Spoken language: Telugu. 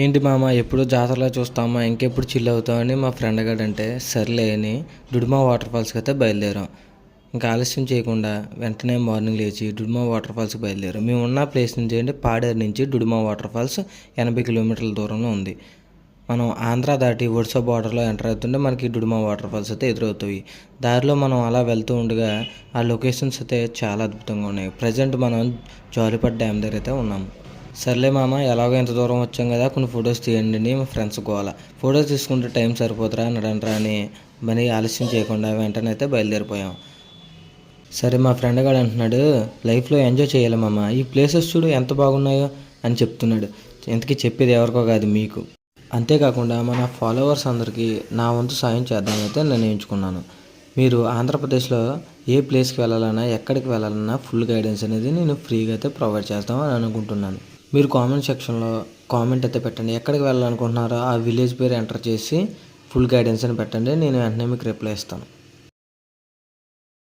ఏంటి మామ ఎప్పుడు జాతరలో చూస్తామా ఇంకెప్పుడు చిల్ అవుతామని మా ఫ్రెండ్ గారు అంటే సర్లే అని డుడుమా వాటర్ ఫాల్స్కి అయితే బయలుదేరాం. ఇంకా ఆలస్యం చేయకుండా వెంటనే మార్నింగ్ లేచి డుడుమా వాటర్ ఫాల్స్కి బయలుదేరాం. మేము ఉన్న ప్లేస్ నుంచి ఏంటి పాడేరు నుంచి డుడుమా వాటర్ ఫాల్స్ 80 కిలోమీటర్ల దూరంలో ఉంది. మనం ఆంధ్ర దాటి ఒడిశా బార్డర్లో ఎంటర్ అవుతుంటే మనకి డుడుమా వాటర్ ఫాల్స్ అయితే ఎదురవుతాయి. దారిలో మనం అలా వెళ్తూ ఉండగా ఆ లొకేషన్స్ అయితే చాలా అద్భుతంగా ఉన్నాయి. ప్రజెంట్ మనం జాలిపట్ డ్యామ్ దగ్గర అయితే ఉన్నాము. సర్లే మామ ఎలాగో ఎంత దూరం వచ్చాం కదా కొన్ని ఫొటోస్ తీయండి అని మా ఫ్రెండ్స్ గోల. ఫొటోస్ తీసుకుంటే టైం సరిపోతురా నడంట్రా అని మరి ఆలస్యం చేయకుండా వెంటనే అయితే బయలుదేరిపోయాం. సరే మా ఫ్రెండ్ గారు అంటున్నాడు, లైఫ్లో ఎంజాయ్ చేయాలి మామ, ఈ ప్లేసెస్ చూడు ఎంత బాగున్నాయో అని చెప్తున్నాడు. ఇంతకీ చెప్పేది ఎవరికో కాదు మీకు. అంతేకాకుండా మన ఫాలోవర్స్ అందరికీ నా వంతు సాయం చేద్దామైతే నిర్ణయించుకున్నాను. మీరు ఆంధ్రప్రదేశ్లో ఏ ప్లేస్కి వెళ్ళాలన్నా ఎక్కడికి వెళ్ళాలన్నా ఫుల్ గైడెన్స్ అనేది నేను ఫ్రీగా అయితే ప్రొవైడ్ చేస్తామని అనుకుంటున్నాను. మీరు కామెంట్ సెక్షన్లో కామెంట్ అయితే పెట్టండి, ఎక్కడికి వెళ్ళాలనుకుంటున్నారో ఆ విలేజ్ పేరు ఎంటర్ చేసి ఫుల్ గైడెన్స్ అని పెట్టండి. నేను వెంటనే మీకు రిప్లై ఇస్తాను.